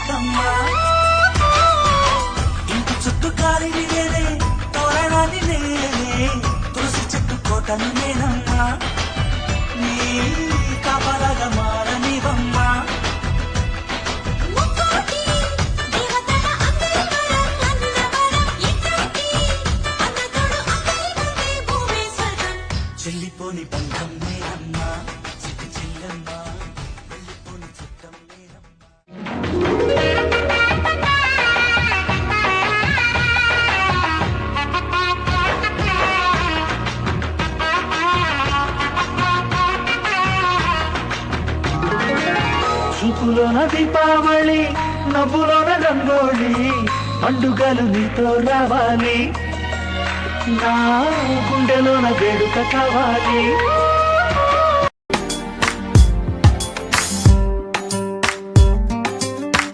బతుకమ్మా ఇంటి చుట్టూ కాలిని నేనే తోరణాన్ని నేనే తులసి చెట్టు కోటను నేనమ్మా నీ కాపలాగా మారనివమ్మా చెల్లిపోని బంధం నేనమ్మా చిట్టి చెల్లమ్మా వెళ్ళిపోని చుట్టం చూపులోన దీపావళి నవ్వులోన రంగోళి పండుగలు నీతో రావాలి నా గుండెలోన వేడుక కావాలి